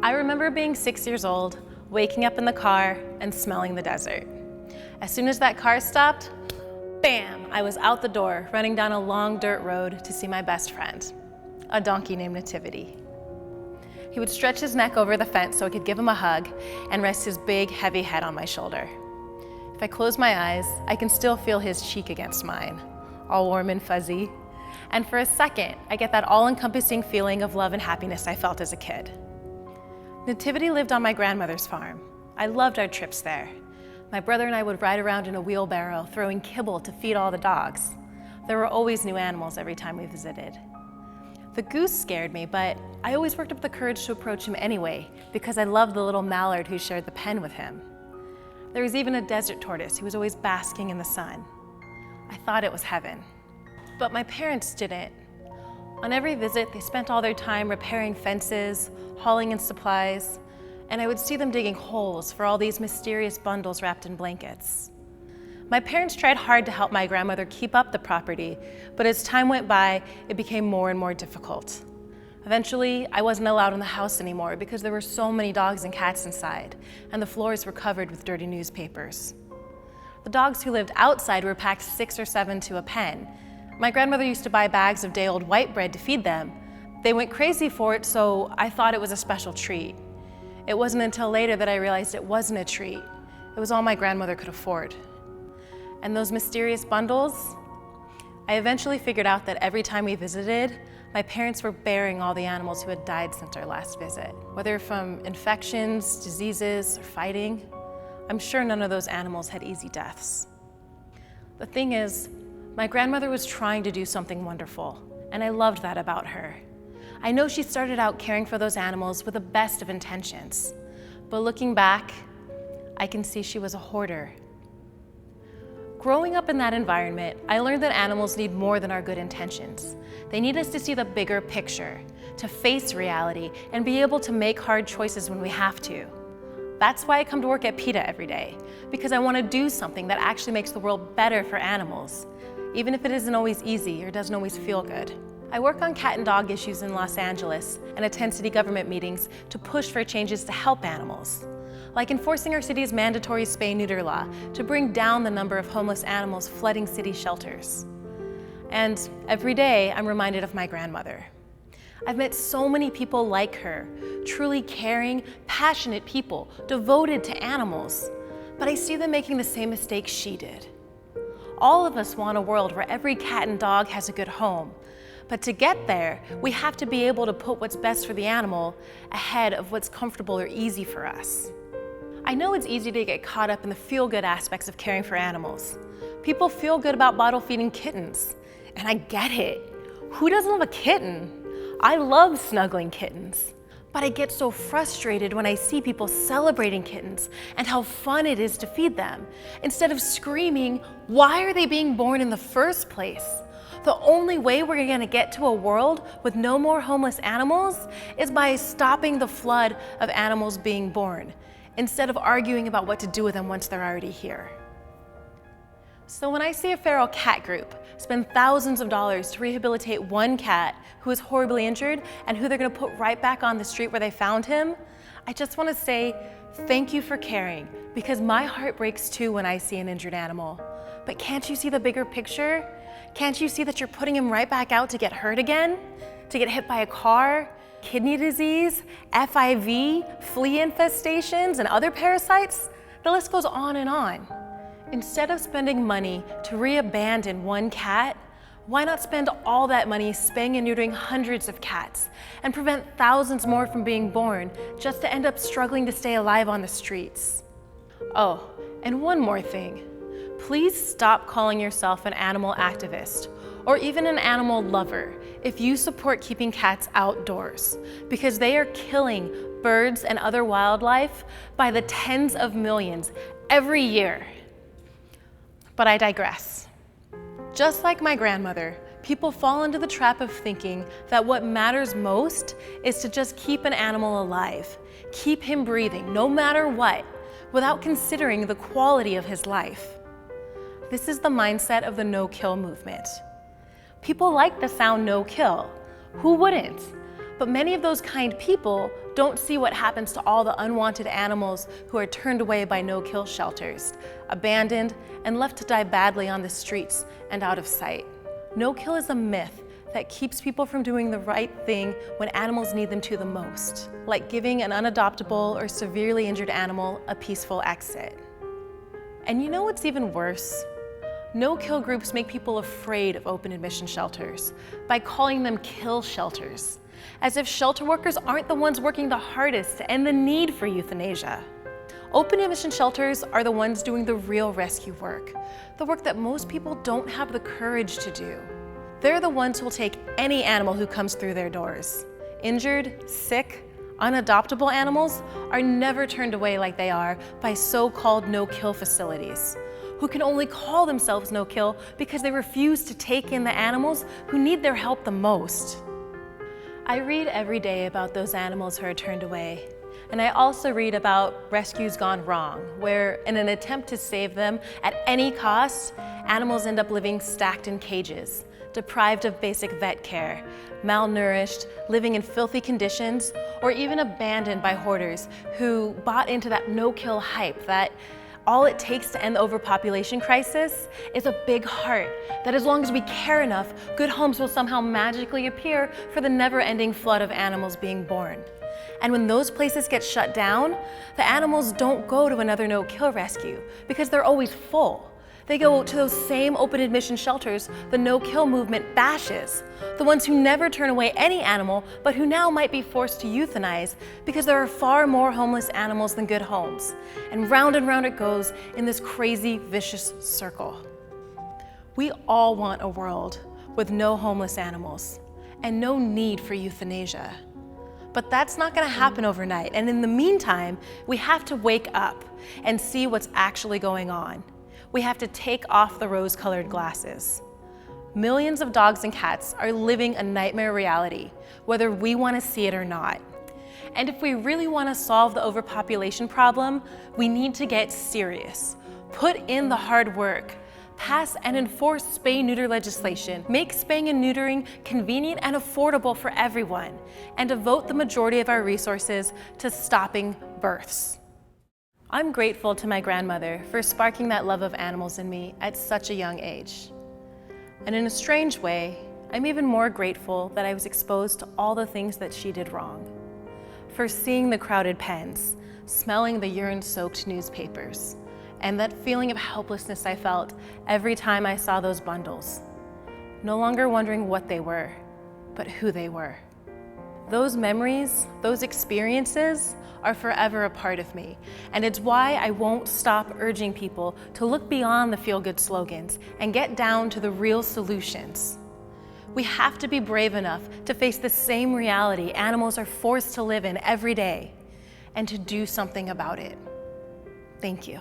I remember being 6 years old, waking up in the car and smelling the desert. As soon as that car stopped, bam, I was out the door, running down a long dirt road to see my best friend, a donkey named Nativity. He would stretch his neck over the fence so I could give him a hug and rest his big, heavy head on my shoulder. If I close my eyes, I can still feel his cheek against mine, all warm and fuzzy. And for a second, I get that all-encompassing feeling of love and happiness I felt as a kid. Nativity lived on my grandmother's farm. I loved our trips there. My brother and I would ride around in a wheelbarrow, throwing kibble to feed all the dogs. There were always new animals every time we visited. The goose scared me, but I always worked up the courage to approach him anyway, because I loved the little mallard who shared the pen with him. There was even a desert tortoise who was always basking in the sun. I thought it was heaven. But my parents didn't. On every visit, they spent all their time repairing fences, hauling in supplies, and I would see them digging holes for all these mysterious bundles wrapped in blankets. My parents tried hard to help my grandmother keep up the property, but as time went by, it became more and more difficult. Eventually, I wasn't allowed in the house anymore because there were so many dogs and cats inside, and the floors were covered with dirty newspapers. The dogs who lived outside were packed 6 or 7 to a pen. My grandmother used to buy bags of day-old white bread to feed them. They went crazy for it, so I thought it was a special treat. It wasn't until later that I realized it wasn't a treat. It was all my grandmother could afford. And those mysterious bundles? I eventually figured out that every time we visited, my parents were burying all the animals who had died since our last visit. Whether from infections, diseases, or fighting, I'm sure none of those animals had easy deaths. The thing is, my grandmother was trying to do something wonderful, and I loved that about her. I know she started out caring for those animals with the best of intentions, but looking back, I can see she was a hoarder. Growing up in that environment, I learned that animals need more than our good intentions. They need us to see the bigger picture, to face reality, and be able to make hard choices when we have to. That's why I come to work at PETA every day, because I want to do something that actually makes the world better for animals, even if it isn't always easy or doesn't always feel good. I work on cat and dog issues in Los Angeles and attend city government meetings to push for changes to help animals, like enforcing our city's mandatory spay-neuter law to bring down the number of homeless animals flooding city shelters. And every day, I'm reminded of my grandmother. I've met so many people like her, truly caring, passionate people, devoted to animals, but I see them making the same mistakes she did. All of us want a world where every cat and dog has a good home, but to get there, we have to be able to put what's best for the animal ahead of what's comfortable or easy for us. I know it's easy to get caught up in the feel-good aspects of caring for animals. People feel good about bottle feeding kittens, and I get it. Who doesn't love a kitten? I love snuggling kittens. But I get so frustrated when I see people celebrating kittens and how fun it is to feed them, instead of screaming, why are they being born in the first place? The only way we're gonna get to a world with no more homeless animals is by stopping the flood of animals being born, instead of arguing about what to do with them once they're already here. So when I see a feral cat group spend thousands of dollars to rehabilitate one cat who is horribly injured and who they're gonna put right back on the street where they found him, I just wanna say thank you for caring, because my heart breaks too when I see an injured animal. But can't you see the bigger picture? Can't you see that you're putting him right back out to get hurt again? To get hit by a car, kidney disease, FIV, flea infestations, and other parasites? The list goes on and on. Instead of spending money to re-abandon one cat, why not spend all that money spaying and neutering hundreds of cats and prevent thousands more from being born just to end up struggling to stay alive on the streets? Oh, and one more thing. Please stop calling yourself an animal activist or even an animal lover if you support keeping cats outdoors, because they are killing birds and other wildlife by the tens of millions every year. But I digress. Just like my grandmother, people fall into the trap of thinking that what matters most is to just keep an animal alive, keep him breathing no matter what, without considering the quality of his life. This is the mindset of the no-kill movement. People like the sound no-kill. Who wouldn't? But many of those kind people don't see what happens to all the unwanted animals who are turned away by no-kill shelters, abandoned and left to die badly on the streets and out of sight. No-kill is a myth that keeps people from doing the right thing when animals need them to the most, like giving an unadoptable or severely injured animal a peaceful exit. And you know what's even worse? No-kill groups make people afraid of open admission shelters by calling them kill shelters, as if shelter workers aren't the ones working the hardest to end the need for euthanasia. Open admission shelters are the ones doing the real rescue work, the work that most people don't have the courage to do. They're the ones who will take any animal who comes through their doors. Injured, sick, unadoptable animals are never turned away like they are by so-called no-kill facilities, who can only call themselves no-kill because they refuse to take in the animals who need their help the most. I read every day about those animals who are turned away. And I also read about rescues gone wrong, where in an attempt to save them at any cost, animals end up living stacked in cages, deprived of basic vet care, malnourished, living in filthy conditions, or even abandoned by hoarders who bought into that no-kill hype that all it takes to end the overpopulation crisis is a big heart, that as long as we care enough, good homes will somehow magically appear for the never-ending flood of animals being born. And when those places get shut down, the animals don't go to another no-kill rescue because they're always full. They go to those same open admission shelters the no-kill movement bashes, the ones who never turn away any animal, but who now might be forced to euthanize because there are far more homeless animals than good homes. And round it goes in this crazy, vicious circle. We all want a world with no homeless animals and no need for euthanasia. But that's not going to happen overnight. And in the meantime, we have to wake up and see what's actually going on. We have to take off the rose-colored glasses. Millions of dogs and cats are living a nightmare reality, whether we want to see it or not. And if we really want to solve the overpopulation problem, we need to get serious. Put in the hard work. Pass and enforce spay-neuter legislation, make spaying and neutering convenient and affordable for everyone, and devote the majority of our resources to stopping births. I'm grateful to my grandmother for sparking that love of animals in me at such a young age. And in a strange way, I'm even more grateful that I was exposed to all the things that she did wrong. For seeing the crowded pens, smelling the urine-soaked newspapers, and that feeling of helplessness I felt every time I saw those bundles. No longer wondering what they were, but who they were. Those memories, those experiences are forever a part of me, and it's why I won't stop urging people to look beyond the feel-good slogans and get down to the real solutions. We have to be brave enough to face the same reality animals are forced to live in every day, and to do something about it. Thank you.